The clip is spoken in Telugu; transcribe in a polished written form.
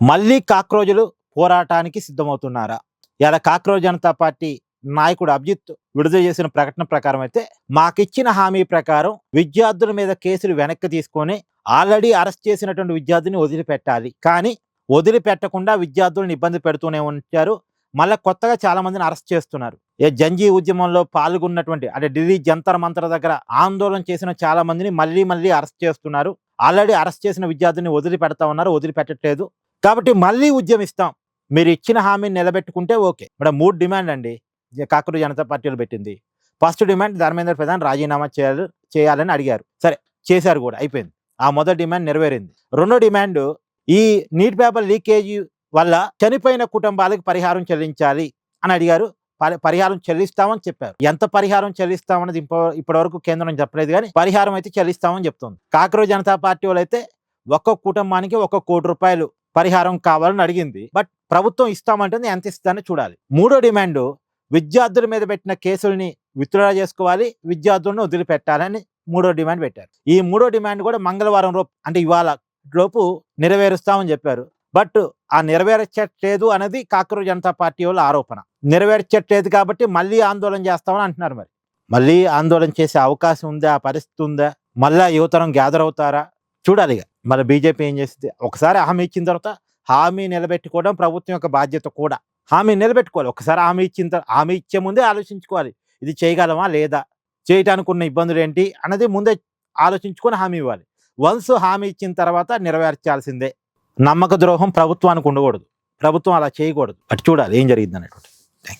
మళ్ళీ కాక్రోజులు పోరాటానికి సిద్ధమవుతున్నారా? ఇలా కాక్రోజ్ జనతా పార్టీ నాయకుడు అభిజిత్ విడుదల చేసిన ప్రకటన ప్రకారం అయితే మాకిచ్చిన హామీ ప్రకారం విద్యార్థుల మీద కేసులు వెనక్కి తీసుకొని ఆల్రెడీ అరెస్ట్ చేసినటువంటి విద్యార్థిని వదిలిపెట్టాలి. కానీ వదిలిపెట్టకుండా విద్యార్థులను ఇబ్బంది పెడుతూనే ఉంచారు. మళ్ళీ కొత్తగా చాలా మందిని అరెస్ట్ చేస్తున్నారు. జంజీ ఉద్యమంలో పాల్గొన్నటువంటి అంటే ఢిల్లీ జంతర్ మంతర్ దగ్గర ఆందోళన చేసిన చాలా మందిని మళ్ళీ అరెస్ట్ చేస్తున్నారు. ఆల్రెడీ అరెస్ట్ చేసిన విద్యార్థిని వదిలిపెడతా ఉన్నారు, వదిలిపెట్టట్లేదు. కాబట్టి మళ్ళీ ఉద్యమిస్తాం, మీరు ఇచ్చిన హామీని నిలబెట్టుకుంటే ఓకే. ఇక్కడ 3 డిమాండ్ అండి కాక్రోజ్ జనతా పార్టీలు పెట్టింది. ఫస్ట్ డిమాండ్ ధర్మేంద్ర ప్రధాన్ రాజీనామా చేయాలని అడిగారు. సరే చేశారు కూడా, అయిపోయింది. ఆ మొదటి డిమాండ్ నెరవేరింది. రెండో డిమాండ్ ఈ నీట్ పేపర్ లీకేజీ వల్ల చనిపోయిన కుటుంబాలకు పరిహారం చెల్లించాలి అని అడిగారు. పరిహారం చెల్లిస్తామని చెప్పారు. ఎంత పరిహారం చెల్లిస్తామన్నది ఇప్పటివరకు కేంద్రం చెప్పలేదు, కానీ పరిహారం అయితే చెల్లిస్తామని చెప్తుంది. కాక్రోజ్ జనతా పార్టీ వాళ్ళు అయితే ఒక్కొక్క కుటుంబానికి 1 కోటి రూపాయలు పరిహారం కావాలని అడిగింది. బట్ ప్రభుత్వం ఇస్తామంటుంది, ఎంత ఇస్తుందని చూడాలి. మూడో డిమాండ్ విద్యార్థుల మీద పెట్టిన కేసుల్ని విత్డ్రా చేసుకోవాలి, విద్యార్థులను వదిలిపెట్టాలని మూడో డిమాండ్ పెట్టారు. ఈ మూడో డిమాండ్ కూడా మంగళవారం లోపు అంటే ఇవాళ లోపు నెరవేరుస్తామని చెప్పారు. బట్ ఆ నెరవేర్చట్లేదు అనేది కాక్రోజ్ జనతా పార్టీ వాళ్ళ ఆరోపణ. నెరవేర్చట్లేదు కాబట్టి మళ్ళీ ఆందోళన చేస్తామని అంటున్నారు. మరి మళ్ళీ ఆందోళన చేసే అవకాశం ఉందా, ఆ పరిస్థితి ఉందా? మళ్ళా యువతరం గ్యాదర్ అవుతారా? చూడాలి. ఇక మళ్ళీ బీజేపీ ఏం చేస్తుంది? ఒకసారి హామీ ఇచ్చిన తర్వాత హామీ నిలబెట్టుకోవడం ప్రభుత్వం యొక్క బాధ్యత కూడా. హామీ నిలబెట్టుకోవాలి. ఒకసారి హామీ ఇచ్చే ముందే ఆలోచించుకోవాలి, ఇది చేయగలమా లేదా, చేయటానికి ఉన్న ఇబ్బందులు ఏంటి అన్నది ముందే ఆలోచించుకొని హామీ ఇవ్వాలి. వన్స్ హామీ ఇచ్చిన తర్వాత నెరవేర్చాల్సిందే. నమ్మక ద్రోహం ప్రభుత్వానికి ఉండకూడదు, ప్రభుత్వం అలా చేయకూడదు. అటు చూడాలి ఏం జరిగింది అనేటువంటి. Thank you.